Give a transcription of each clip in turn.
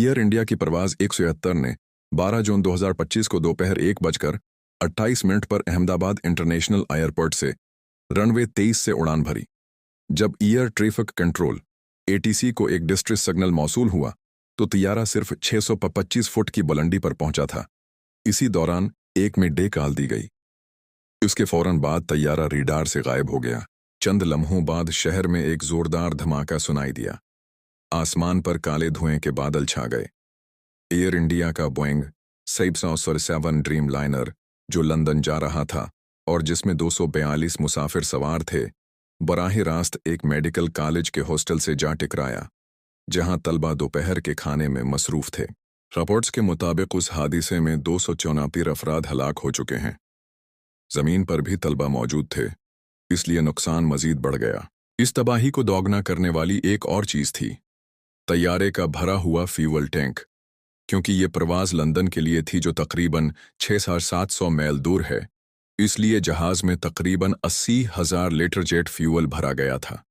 Air India की परवाज 173 ने 12 जून 2025 को दोपहर 1:28 पर अहमदाबाद इंटरनेशनल एयरपोर्ट से रनवे 23 से उड़ान भरी। जब एयर ट्रैफिक कंट्रोल ATC को एक डिस्ट्रेस सिग्नल मौसूल हुआ तो तैयारा सिर्फ 625 फुट की बुलंदी पर पहुंचा था। इसी दौरान एक मिड-डे कॉल दी गई। उसके फौरन बाद तैयारा रेडार से गायब हो गया। चंद लम्हों बाद शहर में एक जोरदार धमाका सुनाई दिया। आसमान पर काले धुएं के बादल छा गए। एयर इंडिया का बोइंग 747 ड्रीम लाइनर जो लंदन जा रहा था और जिसमें 242 मुसाफिर सवार थे, बराह रास्त एक मेडिकल कॉलेज के हॉस्टल से जा टकराया, जहां तलबा दोपहर के खाने में मसरूफ थे। रिपोर्ट्स के मुताबिक उस हादसे में 274 अफराद हलाक हो चुके हैं। जमीन पर भी तलबा मौजूद थे, इसलिए नुकसान मजीद बढ़ गया। इस तबाही को दोगुना करने वाली एक और चीज थी, तैयारे का भरा हुआ फ्यूल टैंक। क्योंकि ये प्रवास लंदन के लिए थी जो तकरीबन 6,700 मील दूर है, इसलिए जहाज में तकरीबन 80,000 लीटर जेट फ्यूल भरा गया था।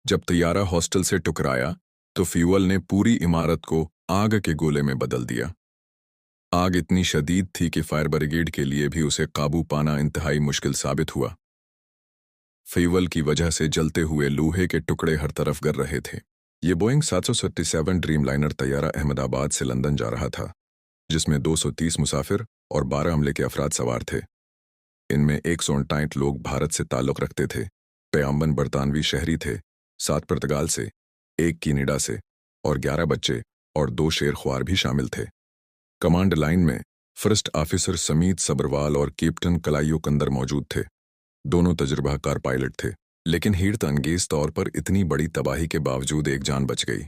जब तैयारा हॉस्टल से टकराया तो फ्यूल ने पूरी इमारत को आग के गोले में बदल दिया। आग इतनी शदीद थी कि फायर ब्रिगेड के लिए भी उसे काबू पाना इंतहाई मुश्किल साबित हुआ। फ्यूल की वजह से जलते हुए लोहे के टुकड़े हर तरफ गिर रहे थे। ये बोइंग 737 ड्रीम लाइनर तैयारा अहमदाबाद से लंदन जा रहा था, जिसमें 230 मुसाफिर और 12 अमले के अफराद सवार थे। इनमें 159 लोग भारत से ताल्लुक़ रखते थे, 53 बरतानवी शहरी थे, 7 पुर्तगाल से, 1 कनाडा से और 11 बच्चे और 2 शेर ख्वार भी शामिल थे। कमांड लाइन में फर्स्ट ऑफिसर समीत सब्रवाल और कैप्टन कलाइयो कंदर मौजूद थे। दोनों तजुर्बाकार पायलट थे, लेकिन हैरत अंगेज तौर पर इतनी बड़ी तबाही के बावजूद एक जान बच गई।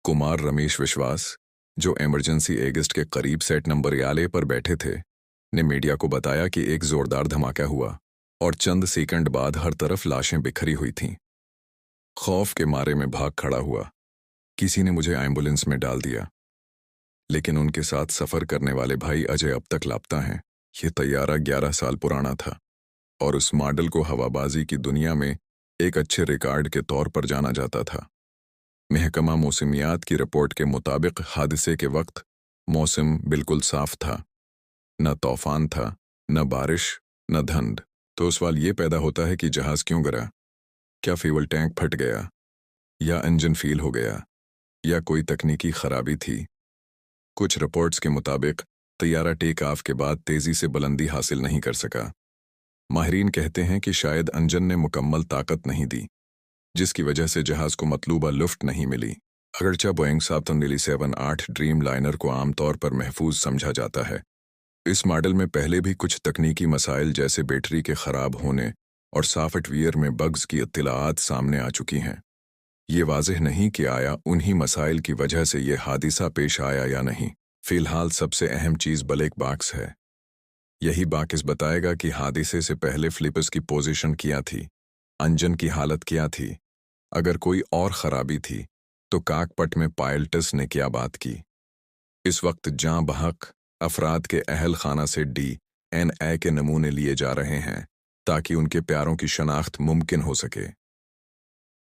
कुमार रमेश विश्वास, जो इमरजेंसी एग्जिट के करीब सेट नंबर 41 पर बैठे थे, ने मीडिया को बताया कि एक जोरदार धमाका हुआ और चंद सेकंड बाद हर तरफ लाशें बिखरी हुई थीं। खौफ के मारे में भाग खड़ा हुआ। किसी ने मुझे एम्बुलेंस में डाल दिया, लेकिन उनके साथ सफ़र करने वाले भाई अजय अब तक लापता हैं। ये तैयारा 11 साल पुराना था और उस मॉडल को हवाबाजी की दुनिया में एक अच्छे रिकॉर्ड के तौर पर जाना जाता था। महकमा मौसमियात की रिपोर्ट के मुताबिक हादसे के वक्त मौसम बिल्कुल साफ था, न तूफान था, न बारिश, न धुंध। तो सवाल ये पैदा होता है कि जहाज क्यों गिरा? क्या फ्यूल टैंक फट गया, या इंजन फेल हो गया, या कोई तकनीकी खराबी थी? कुछ रिपोर्ट्स के मुताबिक तैयारा टेक ऑफ के बाद तेजी से बुलंदी हासिल नहीं कर सका। माहिरीन कहते हैं कि शायद इंजन ने मुकम्मल ताकत नहीं दी, जिसकी वजह से जहाज को मतलूबा लिफ्ट नहीं मिली। अगरचे बोइंग 778 ड्रीम लाइनर को आमतौर पर महफूज समझा जाता है, इस मॉडल में पहले भी कुछ तकनीकी मसाइल जैसे बैटरी के ख़राब होने और सॉफ्टवेयर में बग्स की इत्तलाआत सामने आ चुकी हैं। ये वाज़ेह नहीं कि आया उन्हीं मसाइल की वजह से ये हादिसा पेश आया या नहीं। फ़िलहाल सबसे अहम चीज़ ब्लैक बॉक्स है। यही बॉक्स बताएगा कि हादिसे से पहले फ्लिपर्स की पोजीशन क्या थी, इंजन की हालत क्या थी, अगर कोई और ख़राबी थी तो काकपट में पायलट्स ने क्या बात की। इस वक्त जाँ बहक अफराद के अहल खाना से DNA के नमूने लिए जा रहे हैं ताकि उनके प्यारों की शनाख्त मुमकिन हो सके।